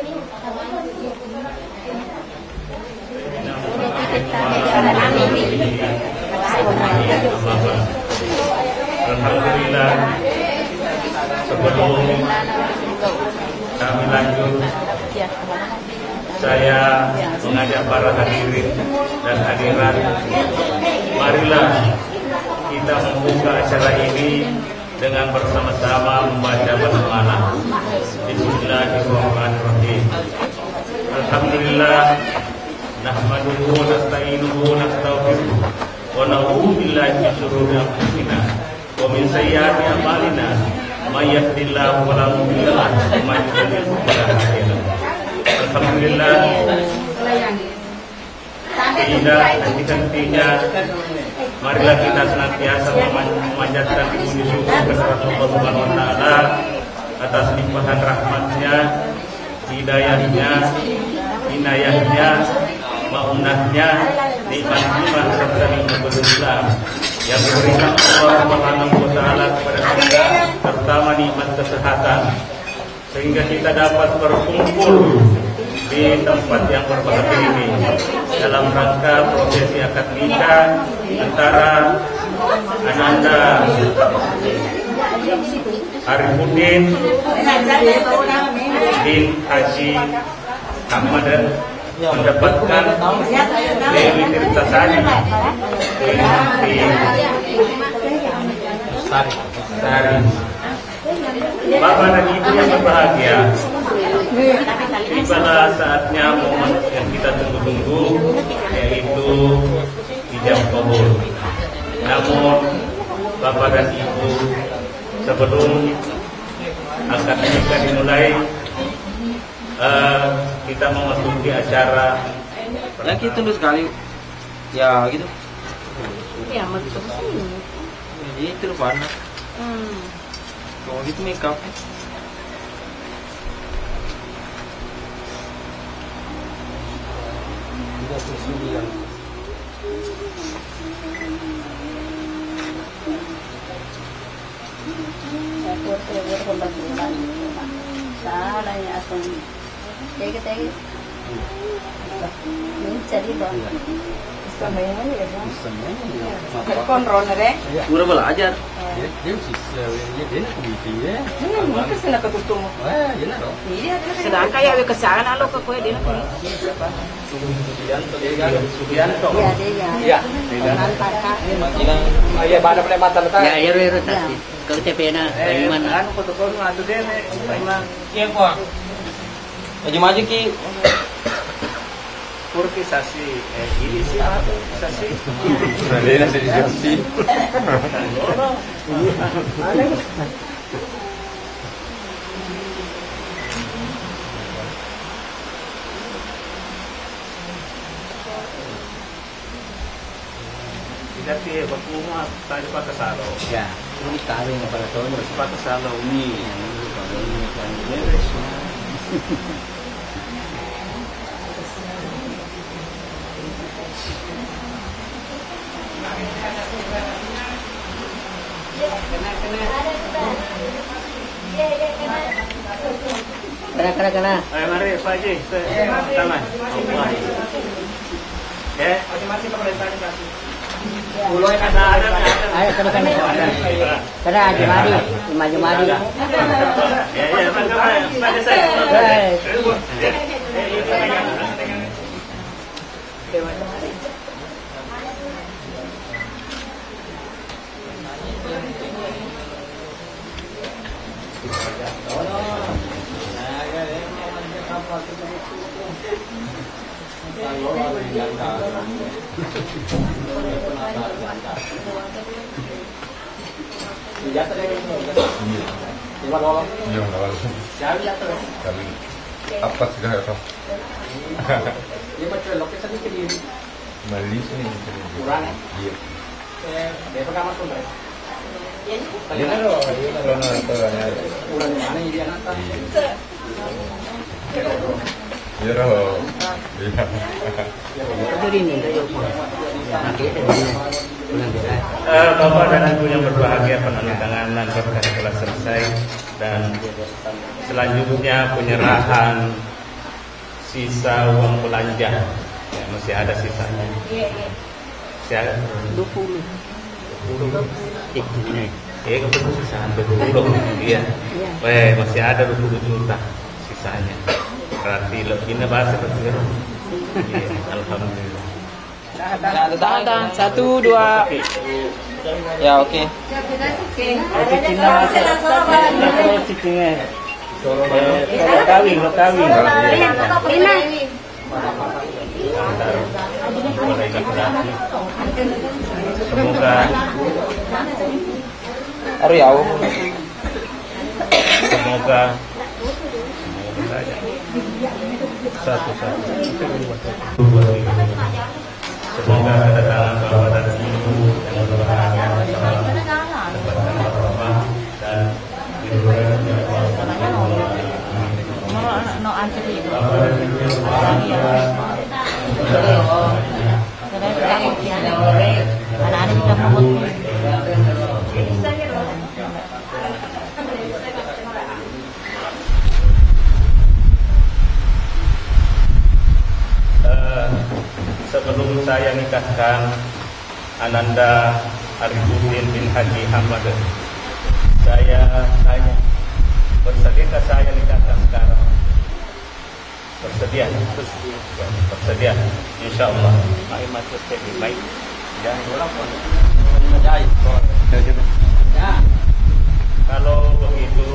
Alhamdulillah, sebelum kami lanjut, saya mengajak para hadirin dan hadirat, marilah kita membuka acara ini dengan bersama-sama membaca basmalah. Bismillahirrahmanirrahim. Alhamdulillah, nahmaduhu wa nasta'inuhu wa nastaghfiruh wa na'udzu billahi min shururi anfusina wa min sayyiati a'malina. May yahdihillahu fala mudilla lahu wa may yudlil fala hadiya lahu. Alhamdulillah, tidak henti-hentinya marilah kita senantiasa memanjatkan puji syukur kepada Allah Subhanahu wa taala atas limpahan rahmatnya, hidayahnya, inayahnya, maunahnya, nikmat-nikmat serta nikmat Islam yang diberikan Allah Subhanahu wa taala kepada kita, terutama nikmat kesehatan, sehingga kita dapat berkumpul di tempat yang berbahagia ini dalam rangka prosesi akad nikah antara Ananda Arifuddin bin Haji Ahmad mendapatkan Dewi Tirtasari Sari. Bapak dan Ibu yang berbahagia, tibalah saatnya momen yang kita tunggu-tunggu, yaitu ijab kabul. Namun Bapak dan Ibu, sebelum akad nikah dimulai, kita memasuki acara. Ya gitu dulu sekali, ya gitu. Ya masuk sini. Itu warna. Kalau gitu makeup. Pura belajar. Sedang kayak ke sana lo ke kue dia. Subianto. Iya. Ya, pada pelematan tadi. Ya, kalau TP-nya bagaimana? Anu protokol ngatu deh, memang. Iya kok. Maju-maju ki. Purki sasi, ini sih apa sasi? Ada nasi di sasi. Jadi berkumah tadi pakai salo. Ya, ini kawin pada tahun Pakai salo ini. Kena. Ayo mari Pak Haji, taman. Ya, masing-masing pemerintahan kasih. Mulai ada. Ayo kena. Kena Jumadi, Jumadi. Ya, pada saya. Apa sih dah itu? Dia macam lokasi ke di Malaysia ni. kurang. Iya. Dia pertama tu mereka. Dia nak Kurang mana dia nak? Ya roh. Iya. Bapak dan Ibu yang berbahagia, penandatanganan berkas telah selesai dan selanjutnya penyerahan sisa uang belanja. Ya, masih ada sisanya. Masih ada 20. Kebetulan sisa 20. Iya. Weh, masih ada 20 juta sisanya. Berarti lebihnya bahasa kecil. Iya, alhamdulillah. Tahan. 1, 2. Ya, oke. Lo kawin. Semoga saja satu. Semoga kedatangan bapak dan ibu yang berbahagia dapatkan rahmat dan diberkati No antes de bapak dan ibu yang berbahagia. anak-anak bisa mengerti. Sebelum saya nikahkan Ananda Arifudin bin Haji Ahmad, saya tanya, bersediakah saya nikahkan sekarang? Bersedia? Bersedia? Insya Allah. Baik. Kalau begitu,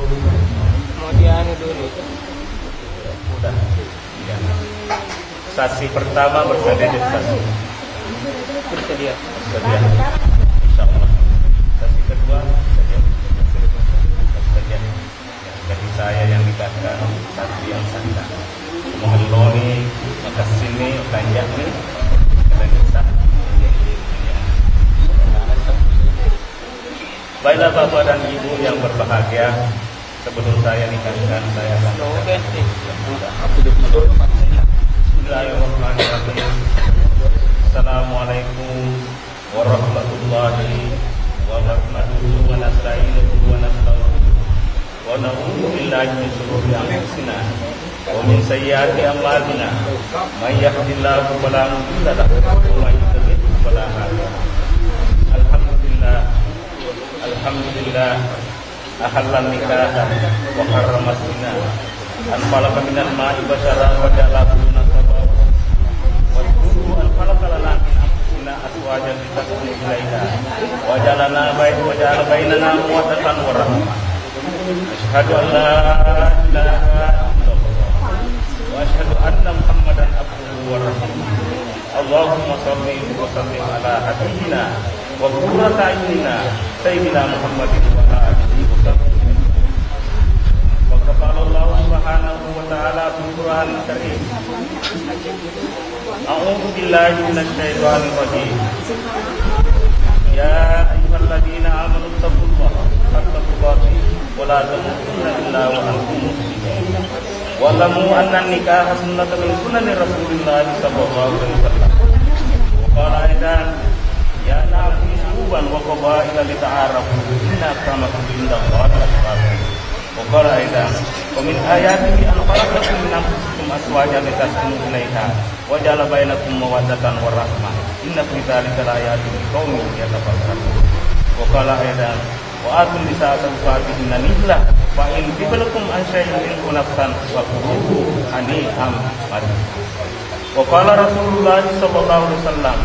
Kemudian dulu. udah. Ya. Saksi pertama bersedia jadi saksi. Bersedia. Bersedia. Insya Allah. Saksi kedua bersedia. Bersedia. Ya, jadi saya yang nikahkan, saksi yang sahkan. Mohon loni, maka sini, belanja nih, kita sah. Baiklah bapak dan ibu yang berbahagia, sebelum saya nikahkan, saya akan Bismillahirrahmanirrahim. Assalamualaikum warahmatullahi wabarakatuh. Wa nasta'inuhu wa nastaghfiruh. Wa na'udzu billahi min shururi anfusina wa min sayyiati a'malina. May yahdihillahu fala mudilla lahu wa may yudlil fala hadiya lahu. Alhamdulillah ahallan nikahan wa harrama zina. Anfalaka minal ma'i basyara wa ja'alahu nasaba wa tuhu anfalaka lana min anfusina azwajan litaskunu ilaiha wa ja'alana bainana mawaddatan wa rahmah. Asyhadu an la ilaha illallah wa asyhadu anna Muhammadan abduhu wa rasuluh. Allahumma shalli wa sallim ala habibina wa qurrati a'yunina sayyidina Muhammadin wa ala alihi wa sahbihi. Qala Allah Subhanahu wa ta'ala fil Qur'anil Karim. A'udzu billahi minasy syaithanir rajim. Ya ayyuhalladzina amanu taqullaha haqqa tuqatih wa la tamutunna illa wa antum muslimun. Wa lamu anna nikaha sunnatun min sunani Rasulillah sallallahu alaihi wasallam. Wa qala aidan ya na'budu suban wa qabaila li ta'arafu inna akramakum indallahi atqakum. Wa aidan wa min ayatihi an khalaqakum min anfusikum azwajan litaskunu ilaiha wa ja'ala bainakum mawaddatan wa rahmah inna fi dzalika laayatin liqaumin yatafakkarun. Wa aidan wa atun nisaa sadaqatihinna nihlah wa in tiblakum an syai'in minhu nafsan wa quluhu hani'am mari'ah. Wa qala Rasulullah sallallahu alaihi wasallam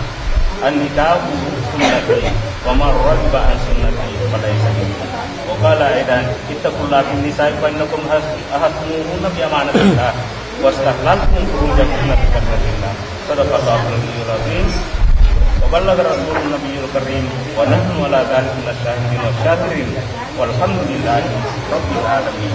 an-nikahu sunnati wa man raghiba an sunnati falaysa minni. Wa qala aidan ittaqullaha fin nisa'i fa innakum ahasmuhunna bi amanatillah wastahlaltum furujakunna bi fadlillah. Sadaqallahul azim. Wa ballagha rasulun nabiyul karim wa nahnu ala dzalika minasyahidin wasyakirin walhamdulillahi rabbil alamin.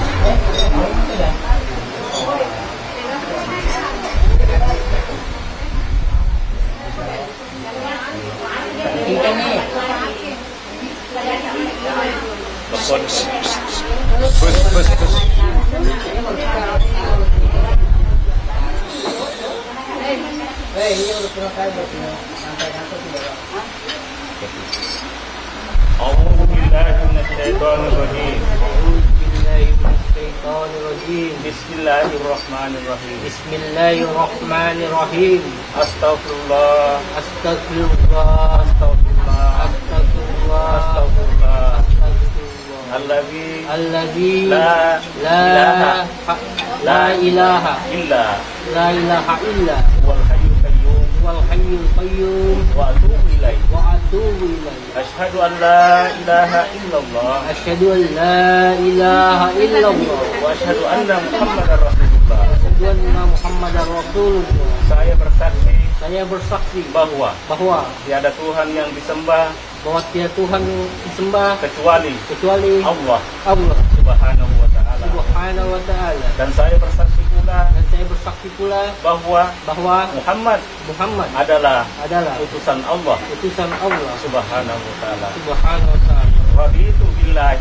A'udzu billahi minasyaitonir rajim. الرجيم. بسم الله الرحمن الرحيم. بسم الله الرحمن الرحيم. أستغفر الله. أستغفر الله. أستغفر الله. أستغفر الله. أستغفر الله. أستغفر الله. الذي لا إله إلا لا إله إلا هو الحي القيوم هو الحي القيوم وأتوب إليه. وأتوب إليه. أشهد أن لا إله إلا الله أشهد أن لا إله إلا الله وأشهد أن محمدا رسول الله. أشهد أن محمدا رسول الله. Saya bersaksi bahwa tiada Tuhan yang disembah tiada Tuhan disembah kecuali Allah Subhanahu wa taala. Dan saya bersaksi pula bahwa Muhammad adalah utusan Allah Subhanahu wa taala. Raditu billahi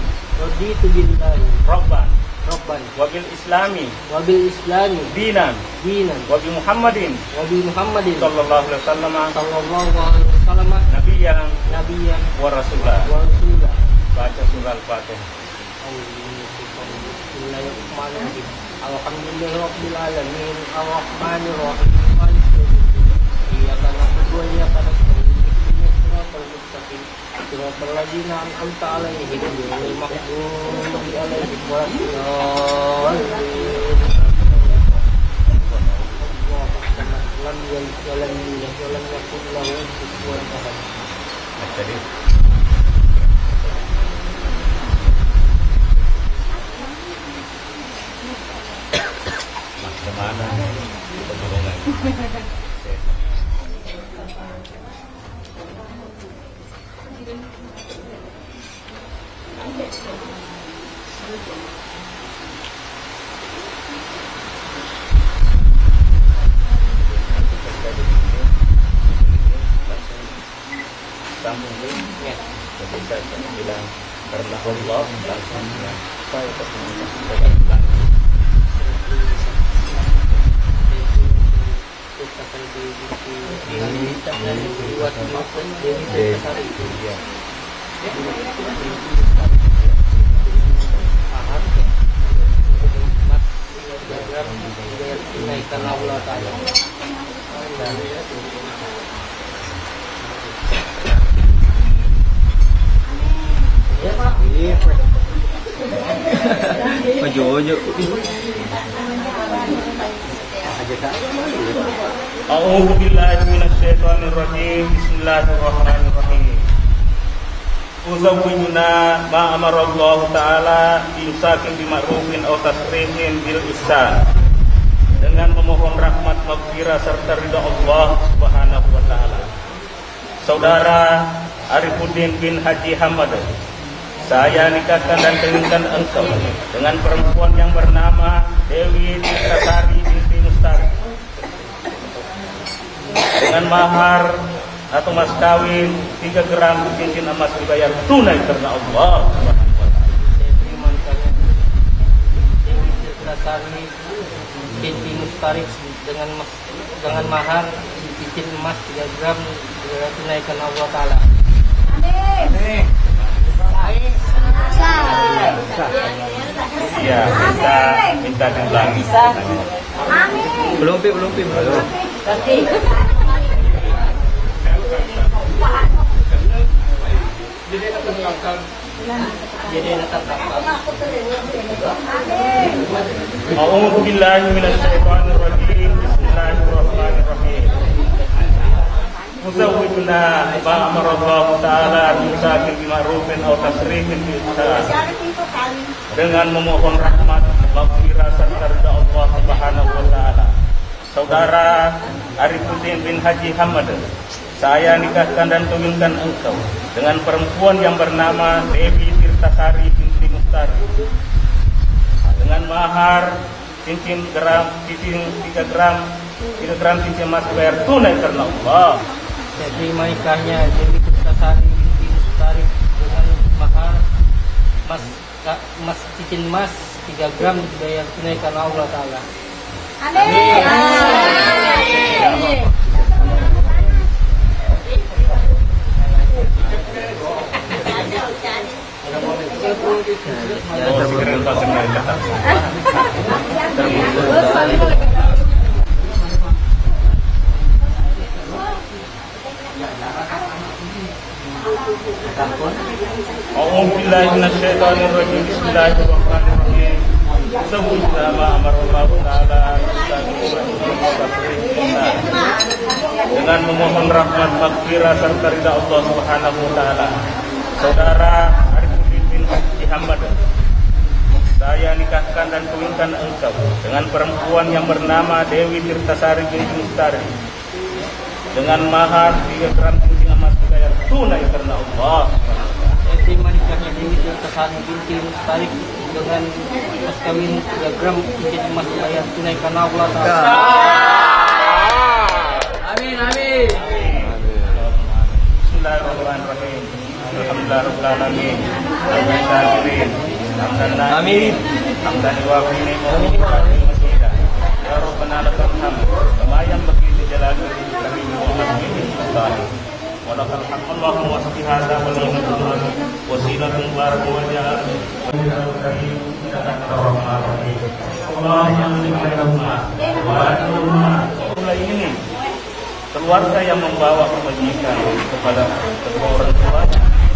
Rabban wabil islami dinan wabi Muhammadin sallallahu alaihi wasallam nabiyan wa rasulah. Baca surah Al-Fatihah. Bismillahirrahmanirrahim. Alhamdulillahirabbil alamin arrahmanir rahim maliki yaumiddin. Iyyaka na'budu wa iyyaka nasta'in. Ihdinas siratal mustaqim. Siratal ladzina an'amta 'alaihim ghairil maghdubi 'alaihim waladdallin. Lam yalid wa lam yulad wa lam yakul lahu kufuwan ahad. Jadi mana kita bohongan. Sambung dulu. Ya. Jadi saya bilang karena Allah langsung saya bilang A'udzu billahi minasyaitonir rajim. Bismillahirrahmanirrahim. Uzawwijuna ma amarallahu ta'ala bisakin bima'rufin aw tasrihin bil ihsan. Dengan memohon rahmat, maghfirah serta ridha Allah Subhanahu wa taala. Saudara Arifuddin bin Haji Hamad, saya nikahkan dan kawinkan engkau dengan perempuan yang bernama Dewi Tirtasari binti Mustari dengan mahar atau mas kawin 3 gram cincin emas dibayar tunai karena Allah. Binti Mustari dengan mahar cincin emas 3 gram dibayar tunai karena Allah Taala. Amin. Ya, minta diulangi. Amin. Belum pi. A'udzu billahi minasyaitonir rajim. Bismillahirrahmanirrahim. Uzawwijuna ma amarallahu ta'ala bisakin bima'rufin aw tasrihin bil ihsan. Dengan memohon rahmat, maghfirah serta ridha Allah Subhanahu wa taala. Saudara Arifuddin bin Haji Hamad, saya nikahkan dan kawinkan engkau dengan perempuan yang bernama Dewi Tirtasari binti Mustari dengan mahar cincin 3 gram cincin emas bayar tunai karena Allah. Saya terima nikahnya Dewi Tirtasari binti Mustari dengan mahar cincin emas 3 gram dibayar tunai karena Allah Taala. Amin. Oh, sekarang pasang dari kata. A'udzubillahi minasyaitonirrajim. Bismillahirrahmanirrahim. Sebutlah ma amarallahu ta'ala dengan memohon rahmat maghfirah serta ridha Allah Subhanahu wa taala. Saudara Arifudin bin Haji Hamad, saya nikahkan dan kawinkan engkau dengan perempuan yang bernama Dewi Tirtasari binti Mustari dengan mahar 3 gram cincin emas dibayar tunai karena Allah. Terima nikahnya Dewi Tirtasari binti Mustari dengan mas kawin 3 gram cincin emas dibayar tunai karena Allah Ta'ala. Amin, amin. Bismillahirrahmanirrahim. Alhamdulillahirabbil alamin. Amin. Hamdan yuwafi ni'amahu wa yukafi'u. Ya Rabbana lakal hamd kama yanbaghi li jalali wajhika wa azimi sultanik. Wa lakal hamd Allahumma fi hadha wal minna wasilatun mubarakah wa jalan wa jalan karim Bismillahirrahmanirrahim. Allahumma mulai ini keluarga yang membawa kebajikan kepada kedua orang tua,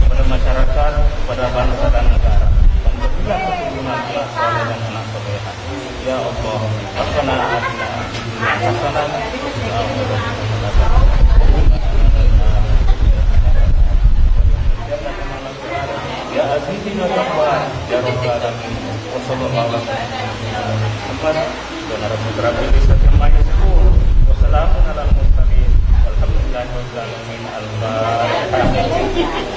kepada masyarakat, kepada bangsa dan negara. Dan berilah keturunan anak saleh dan anak soleha. Ya Allah, Rabbana atina fid dunya hasanah wa fil akhirati hasanah. Ya Aziz ya Jabbar, ya Rabbal alamin. Wa sallallahu alaihi wasallam. Wa rabbil izzati amma yasifun. Wa salamun alal mursalin. Walhamdulillahi rabbil alamin. Al-Fatihah.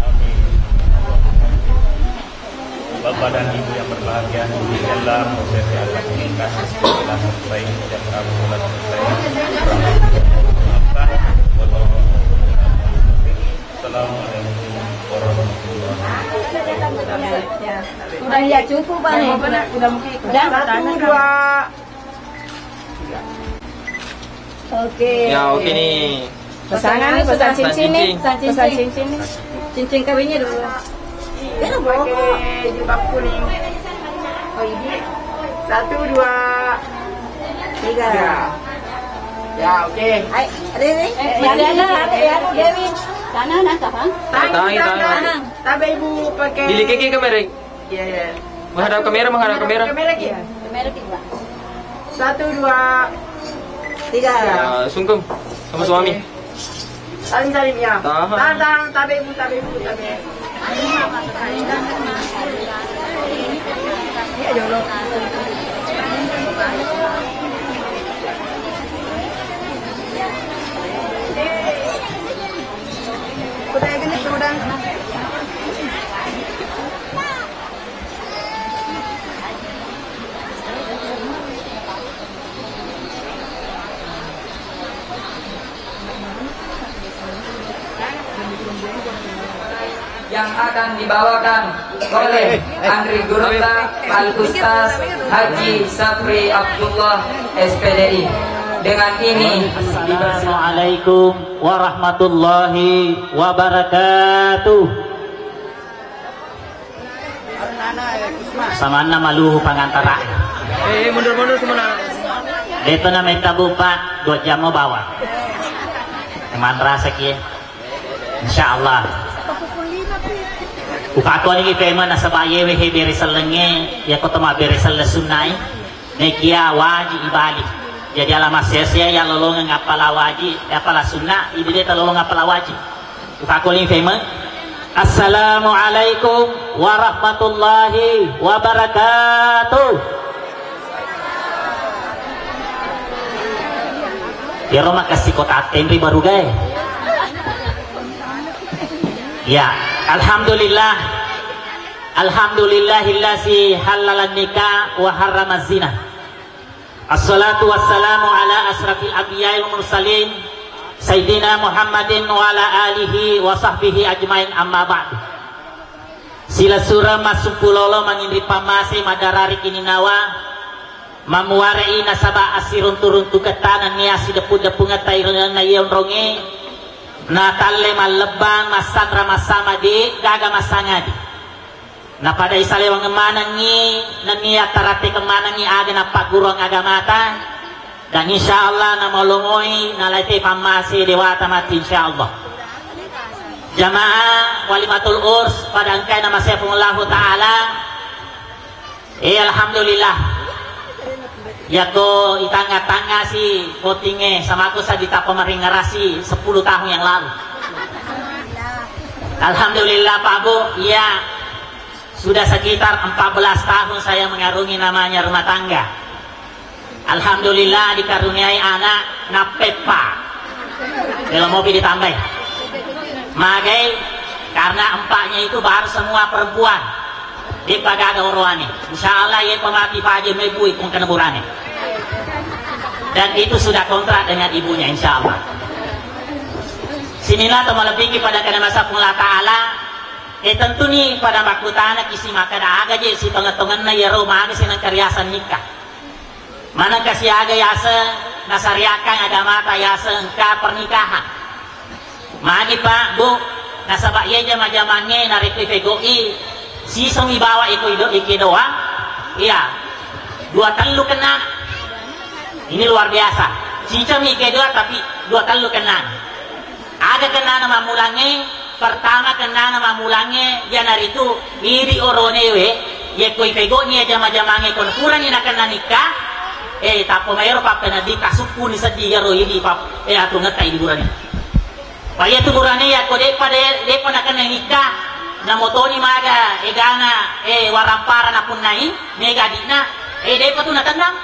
Amin. Bapak dan Ibu yang berbahagia di dalam proses akad nikah telah selesai dan telah selesai. Assalamualaikum warahmatullahi wabarakatuh. Sudah ya cukup Bang. Sudah mungkin. Sudah 1 2. Oke. Ya, oke nih. Pasangan nih, pesan cincin nih. Pesan Cincin nih. Cincin kawinnya dulu. Ini pakai jubah kuning. Oh ini. 1 2 3. Ya, oke. Hai, ada nih. Masih ada ya, Dewi. Tangan nak apa? Tangan. Tapi ibu pakai. Dili keke kamera. Iya, iya. Menghadap kamera. Kamera ya. Kamera kita. 1 2 3. Ya, sungkem sama suami. Saling ya. Tahan. Tahan, tabi ibu. Iya dulu. Udah gini udah. Yang akan dibawakan oleh Andri Gurta Al-Ustaz Haji Safri Abdullah SPDI. Dengan ini Assalamualaikum warahmatullahi wabarakatuh. Samana maluhu pangantara. Mundur semua. Dito na may tabupat 2 jam mo bawa. Mantra sakit. Insyaallah. Ukato ni kema na sabaye we hebere salenge ya ko tama bere sal sunai ne kia waji ibali jadi alama sia-sia ya lolongan ngapala waji apala sunnah ibu dia lolongan ngapala waji ukato ni kema. Assalamualaikum warahmatullahi wabarakatuh. Ya Roma kasih kota temri baru gay. Ya, alhamdulillah. Alhamdulillahillazi halalan nikah wa harramaz zina. Assalatu wassalamu ala asrafil anbiya'i wal mursalin Sayyidina Muhammadin wa ala alihi wa sahbihi ajmain amma ba'du. Sila surah masuk pulolo mangindri pamase madarari kininawa mamuwarai nasaba asirun turun tukatanan niasi depu-depu ngatairan na iyon rongi na talle malebang masandra masamadi gaga masangadi na pada isalewang manangi na niya tarate kemanangi aga na pagurong agamata dan insyaallah na molongoy na laite pamasi dewata mati insyaallah. Jamaah walimatul urs pada angkai nama sayfullahu ta'ala alhamdulillah yako itanga-tanga si votingnya sama aku saya ditapa meringarasi 10 tahun yang lalu. Alhamdulillah Pak Bu, ya sudah sekitar 14 tahun saya mengarungi namanya rumah tangga. Alhamdulillah dikaruniai anak napepa kalau mobil ditambah magai karena empaknya itu baru semua perempuan di pagaga orwani insyaallah ya pemati paje mebui pun kena burane dan itu sudah kontrak dengan ibunya insyaallah. Sinilah teman lebih pada kena masa Allah Ta'ala tentu nih pada makutana kisi maka dah aga je si pengetongan na ya rumah aga sinang kariasan nikah mana kasih aga yasa nasariakan agama ta yasa engka pernikahan magi Pak Bu nasabak ye jama-jamannya narik pegoi si songi bawa iki doang iya 2 telu kena ini luar biasa si cami ke 2 tapi 2 telu kena ada kena nama mulangnya pertama kena nama mulangnya dia nari itu iri oronewe ye koi pegonya jama-jamannya kon kurang ina kena nikah tapo mayor Pak kena di kasupku ni sedih ro ini Pak atu ngetai di burane Pak ya tu burane ya kode pada de pernah kena nikah na motoni maga egana warampara na punai mega dina depa tu na tenang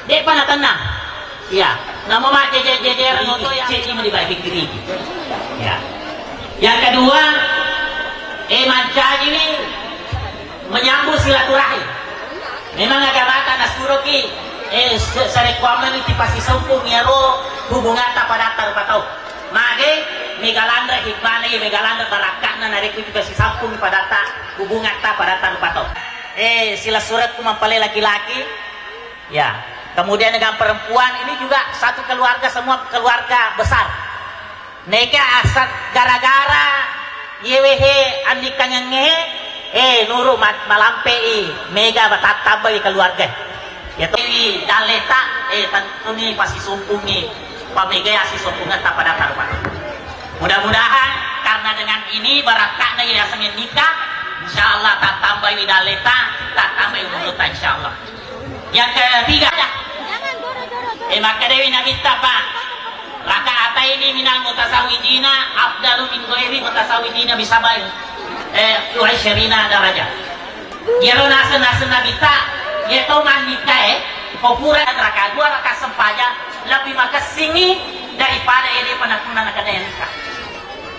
depa na tenang ya na mama jejer moto ya ceci mau dibaik pikir ya yang kedua mancaji ini menyambut silaturahim memang agama tanah suroki sarekwaman itu pasti sempung ya ro hubungan tak pada tahu mage megalandra hikmana ya megalandra barakana narik itu kasih sampung pada tak hubungan tak pada tak lupa sila surat ku mempelai laki-laki ya kemudian dengan perempuan ini juga satu keluarga semua keluarga besar neka asal gara-gara yewehe andikanya ngehe nuru malampe mega batatabai keluarga ya ini dan letak tentu nih pasti sumpungi pamega asih sumpungan tak pada taruhan. Mudah-mudahan karena dengan ini barakatnya ya sengin nikah insyaallah tak tambah ini daleta tak tambah umur insyaallah. Yang ketiga maka dewi nabi Pak rakaat ini minal mutasawijina afdalu min ghairi mutasawijina bisa baik wa syirina darajah. Jero nasa nabi tak ya tau man nikah populer rakaat 2 rakaat sempaja lebih maka singi daripada ini penakuna nak ada nikah.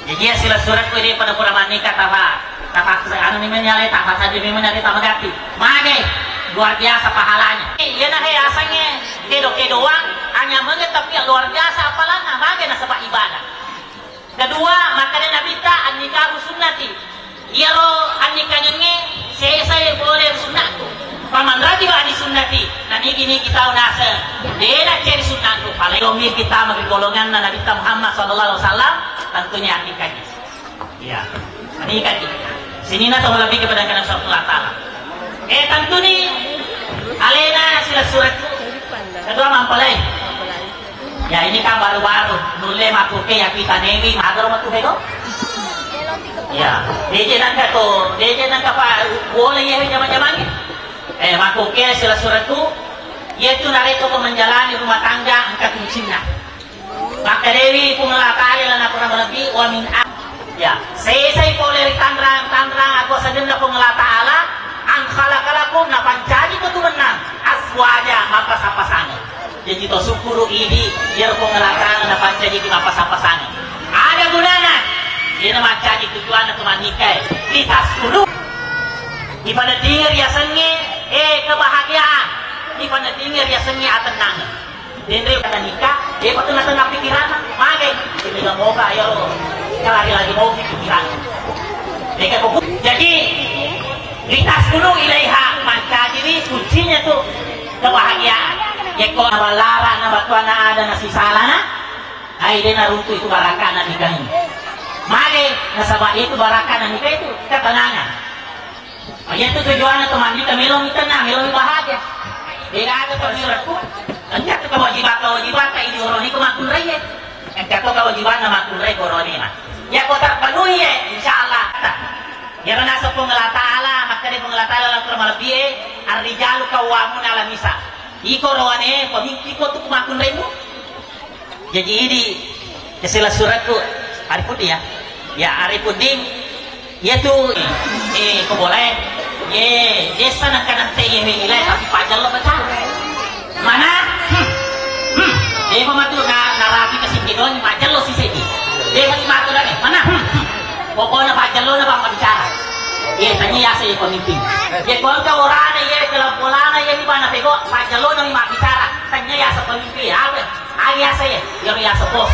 Jadi sila surat ku ini pada pura nikah tapak anu ni menyale tapak saja ni menyale tamagati. Mage luar biasa pahalanya. Iya nah asalnya kedoang hanya menget tapi luar biasa apalana mage na sebab ibadah. Kedua maka nabi ta nikah sunnati. Iya lo nikahnya saya boleh sunnatku. Paman rati ba di sunnati nani gini kita unasa dena cari sunnatku paling kita magi golongan Nabi Muhammad sallallahu alaihi wasallam tentunya nikahnya ya nikah sini na tahu lebih kepada kana Allah Taala tentu nih alena sila surat kedua mampalai ya ini kan baru-baru nulle makuke ya kita nevi magaro makuke ko ya deje nangka Pak boleh ya zaman-zaman makuke sila suratku yaitu narito ko menjalani rumah tangga angkat kuncina maka dewi pumelatari lan aku nabi wa min ya saya boleh tandrang aku sagenda pengelata ala ang khalaqalakum na pancadi ko tumenang aswaja mapas-pasangan jadi to syukuru ini biar pengelata na pancadi di mapas-pasangan ada gunanya dia mancadi tujuan teman nikah litas kudu di pada tinggal ya senge kebahagiaan di pada tinggal ya senge atenang dendre kata nikah dia patut nak pikiran mage ini enggak mau ayo lagi mau pikiran mereka jadi litas gunung ilaiha manca diri kuncinya tuh kebahagiaan. Ya kok nabalara na batuan na ada na sisala na, ay din narunto itu baraka na nikah ini. Mari nasaba itu baraka na nikah itu ketenangan. Ayan itu tujuannya teman kita melong tenang, melong bahagia. Tidak ada permilaku. Enggak tu kewajiban ini orang ini kemakun raya. Enggak tu kewajiban nama makun raya orang ini mah. Ya kau terpenuhi ya, insyaallah. Ya karena sepung Allah Taala, maka dia pung Allah Taala lalu termalabih. Ar-rijalu qawwamun 'ala nisa. Iko rawane pemikir kau tu kemakun rayamu. Jadi ini kesilah suratku Arifudin ya. Ya Arifudin, ya tu kau boleh. Desa nak kanan teh nilai tapi pajak lo betul. Mana? Dia mematu narapi kesimpulan pajak lo sih sih. Dia masih matu dah ni. Mana? Pokoknya pajak lo nak bang bicara. Dia tanya ya saya pemimpin. Dia kalau kau orang ni, dia kalau bola ni, dia di mana pego pajak lo nak bang bicara. Tanya ya saya pemimpin. Apa? Ayah saya, dia ya sepos.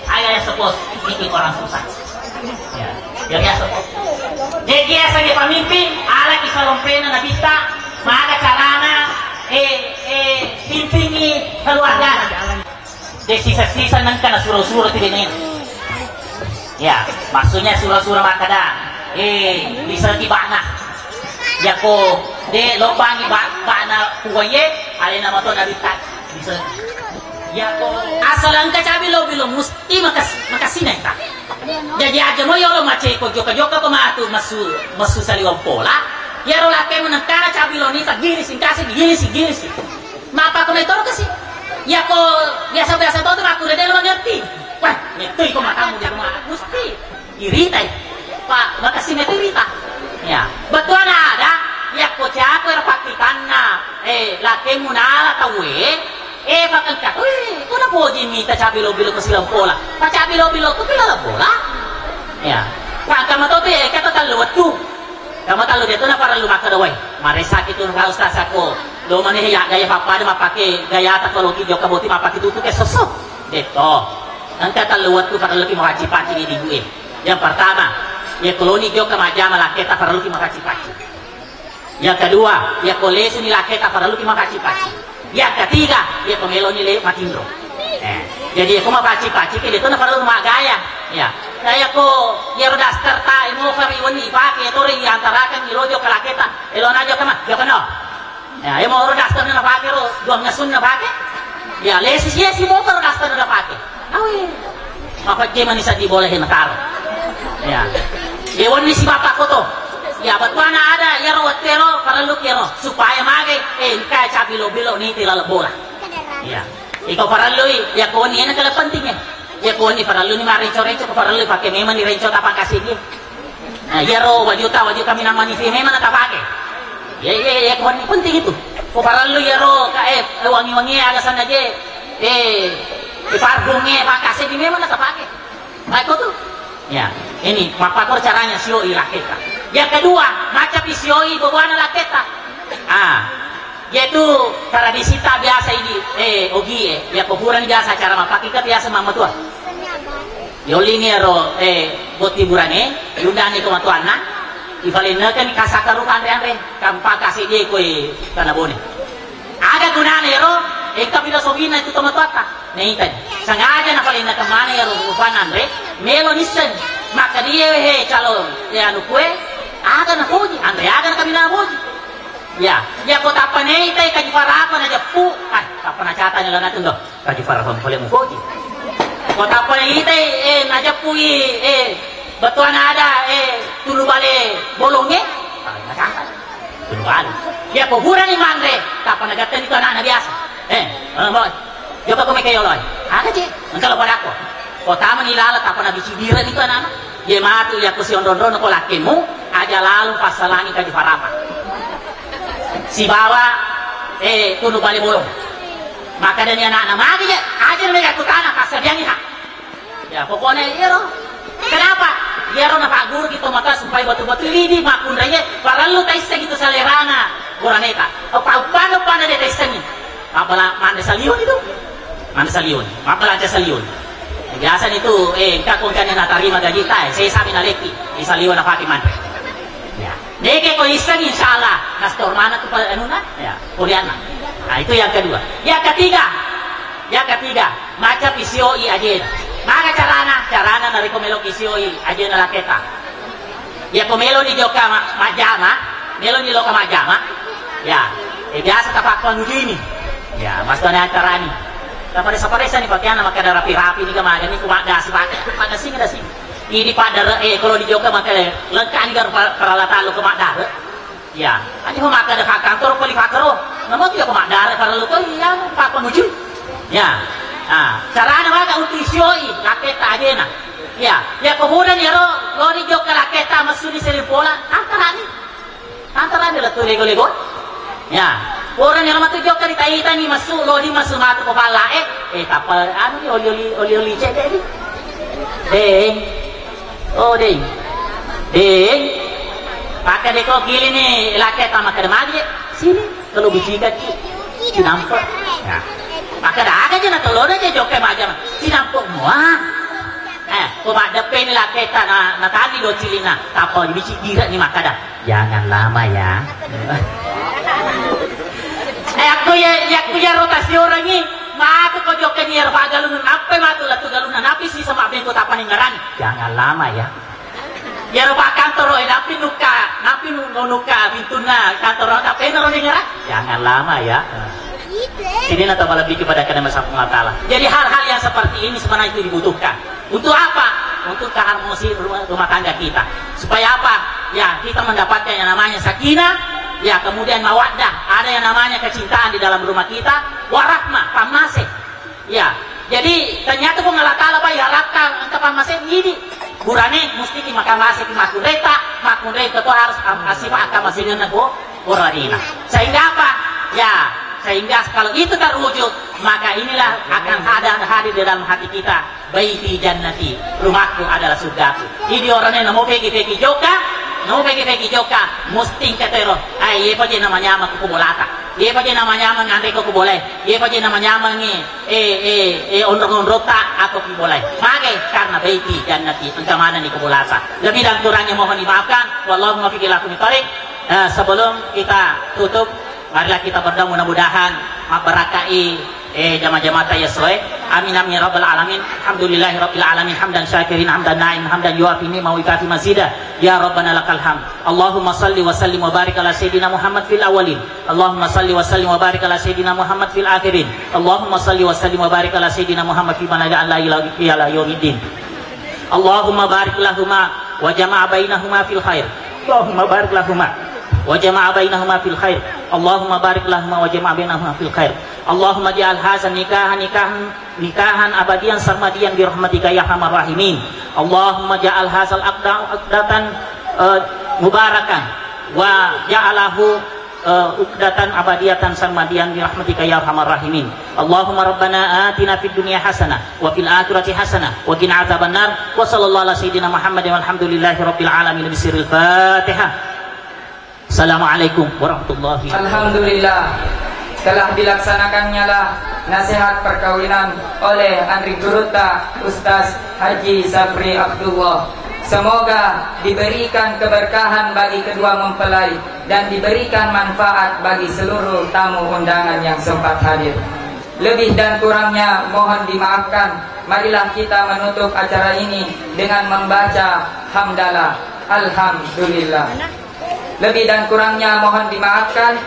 Ayah ya sepos. Ini orang susah. Ya, dia ya sepos. Jadi saya pemimpin, ala kisah rompena na bisa, maka carana pimpingi keluarga. Jadi sisa-sisa nang kana surah-surah tidak ni. Ya, maksudnya surah-surah makada. Bisa kibana. Ya ko de lobang bana kuwaye, ale nama to na bisa. Ya ko asal angka cabi lo belum mesti makasih tak. Jadi aja mo yo lo mace ko joka pematu masu saliwang pola. Ya ro lake menekana cabi lo ni tak gini sih. Mapa ko metoro kasi. Ya ko biasa to aku udah lo ngerti. Wah, itu ko matamu di rumah mesti irita. Pak, makasih metu irita. Ya, betul ada. Ya ko cakwe pakitanna. Lake munala tawe. Bakal kata, kau nak puji minta cabai lo-bilo ke silang pola. Pak cabai lo-bilo tu bila bola. Ya, pak kamu tahu tu ya kata kalau waktu, kamu tahu dia tu nak para lu makan dawai. Mari sakit tu nak ustaz aku. Lo mana ya gaya papa dia pakai gaya teknologi joka boti pakai tu ke sosok. Itu, angkat kalau waktu para lu makan cipaci di gue. Yang pertama, ya koloni joka majama lah kita para lu makan cipaci. Yang kedua, ya kolesu ni lah kita para lu makan cipaci. Yang ketiga, dia pemelo nilai matindro. Jadi aku mau paci-paci ke dia tu nak perlu mak gaya. Ya, saya aku ya roda serta ilmu kami pakai itu ring antara kan ilojo kelaketa. Elon aja kemana? Dia kena. Ya, mau roda serta nak pakai ro, dua ngasun nak pakai. Ya, lesis ya si motor roda serta nak pakai. Awi, apa je manis dibolehin karo. Ya, dewan ni si bapak ko tu. Ya betul ada ya rawat tero para lu kero supaya magai kaya cabi lo bilo ni tilal bola. Ya, ikaw para lu ya kau ni yang kalau pentingnya. Ya kau ni para lu ni marenco-renco para lu pakai memang ni renco tapang kasih dia. Ya ro wajud kami nama ni memang tak pakai. Ya kau ni penting itu. Kau para lu ya ro wangi-wangi ada sana je. Parfumnya pak kasih di memang tak pakai. Baik tu. Ya, ini mapakor caranya sio ilaketa. Yang kedua, macam isioi bebuana laketa. Yaitu tradisi tak biasa ini. Ogi ya kuburan biasa cara mapaki ka biasa mama tua. Yolini ro buat hiburan yundani ko matuana. Ivalina kan kasakaru andre kampa kasih dia koi tanah bone. Ada gunanya ro filosofi na itu tomatuata. Nih kan. Sengaja na palina kemana ya ro ufan andre melonisan maka dia calon ya anu kue ada na puji, andre ada na kami na puji. Ya kota apa nih teh kaji farapan aja pu, apa na cata nyala natin do, kaji farapan boleh mu puji. Kota apa nih teh naja pui, betuan ada tulu bale bolongnya, na cata, tulu bale. Ya kuburan ni mandre, kapan nagatan itu anak biasa. Boy, coba kau mekayo loy, ada sih, engkau pada aku. Kota menilala kapan nabi cibiran itu anak. Dia matu ya ku si ondon-ondon ko lakimu aja lalu pasalangi ka di farapa. Si bawa tunu bali bolong. Maka dan anak-anak magi aja mereka ku tanah pasal yang ini. Ya pokoknya iro. Kenapa? Iro na pagur gitu maka supaya betul-betul lidi makun raya para lu taisa gitu salerana goraneta. Apa dia taisanya? Apalah manda saliun itu? Manda saliun. Apalah aja saliun. Biasa itu engkau kan yang terima gaji tay saya sabi na leki isaliwan na pakai mantre ya deke ko isang insyaallah nas tormana tu anu na ya kuliana Nah, itu yang kedua. Yang ketiga, macam PCOI aja. Maka carana nari komelo PCOI aja na laketa. Ya komelo di joka majama, melo ni loka majama. Ya, biasa tapak panuju ini. Ya, mas tanya carani. Tapare-saparesa ni pakaian maka ada rapi-rapi ni kamaga ni kumaga pada sing ada sing. Ini pada kalau di joka maka lengkap ni peralatan lo kumaga. Ya, ani ho maka ada kantor poli fakaro. Namo dia kumaga kalau lo ko ya pak panuju. Ya. Carana maka utisoi laketa ajena. Ya, kemudian ya lo di joka laketa masudi seripola antarani lah tu lego-lego. Ya. Orang yang matu jok kali taita ni masuk lo di masuk matu kepala kapal anu ni oli cek ding pakai deko gili ni laket sama kedemagi sini kalau bisikat si nampak ya maka dah ada je nak telur aja jok macam si nampak muah kau ada pen laket na tadi do cilina kapal di bisi girat ni maka dah jangan lama ya. Aku ya rotasi orang ni, maka kau jokin ni erba galun nape matu latu galun napi sih sama abeng kau tapan ingaran. Jangan lama ya. Ya erba kantor napi nuka bintuna kantor napi naro ingaran. Jangan lama ya. Ini nanti malah bikin pada kena masa pengatala. Jadi hal-hal yang seperti ini sebenarnya itu dibutuhkan. Untuk apa? Untuk keharmonisan rumah tangga kita. Supaya apa? Ya kita mendapatkan yang namanya sakinah. Ya kemudian mawaddah, ada yang namanya kecintaan di dalam rumah kita, warahmah, pamasih. Ya, jadi ternyata kung alatala pa iharapkan ang pamasih ini. Burane mesti ki makamasih ki makunreta to harus asima akamasih na ko oradina. Sehingga apa? Ya, sehingga kalau itu terwujud, maka inilah akan hadir di dalam hati kita. Baiti jannati, rumahku adalah surgaku. Ini orangnya namo pegi joka. No pegi joka musting katero ay ye pa din namanya makukumulata ye pa din namanya mangandai ko boleh ye pa din namanya mangi onrong-onrota atau boleh mage karena baiti jannati engkamana ni kumulata lebih dan kurangnya mohon dimaafkan wallahu muwaffiq ila aqwamit thoriq. Sebelum kita tutup marilah kita berdoa mudah-mudahan mabarakai jamaah-jamaah tayassoi amin amin ya rabbal alamin alhamdulillahi rabbil alamin hamdan syakirin hamdan na'im hamdan yuafi ni'ma wa yukafi mazida ya rabbana lakal hamd Allahumma salli wa sallim wa barik ala sayyidina Muhammad fil awwalin Allahumma salli wa sallim wa barik ala sayyidina Muhammad fil akhirin Allahumma salli wa sallim wa barik ala sayyidina Muhammad fi man la ilaha illa yaumiddin Allahumma barik lahuma wa jama'a bainahuma fil khair Allahumma barik lahuma wa jama'a bainahuma fil khair Allahumma barik lahuma wa jama'a bainahuma fil khair Allahumma ja'al hazan nikahan abadiyan sarmadiyan bi rahmatika ya arhamar rahimin Allahumma ja'al hazal aqdatan mubarakan wa ja'alahu uqdatan abadiyatan sarmadiyan bi rahmatika ya arhamar rahimin Allahumma rabbana atina fid dunya hasanah wa fil akhirati hasanah wa qina adzabannar wa sallallahu ala sayyidina Muhammadin walhamdulillahi rabbil alamin bisirril Fatihah. Assalamualaikum warahmatullahi wabarakatuh. Alhamdulillah telah dilaksanakannya lah nasihat perkawinan oleh Andri Guruta Ustaz Haji Safri Abdullah. Semoga diberikan keberkahan bagi kedua mempelai dan diberikan manfaat bagi seluruh tamu undangan yang sempat hadir. Lebih dan kurangnya mohon dimaafkan. Marilah kita menutup acara ini dengan membaca hamdalah. Alhamdulillah. Lebih dan kurangnya mohon dimaafkan.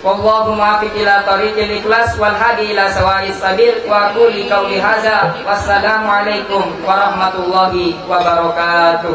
Wallahu muwaffiq ila thoriqil ikhlas wal hadi ila sawa'is sabil wa quli qauli hadza wassalamu alaikum warahmatullahi wabarakatuh.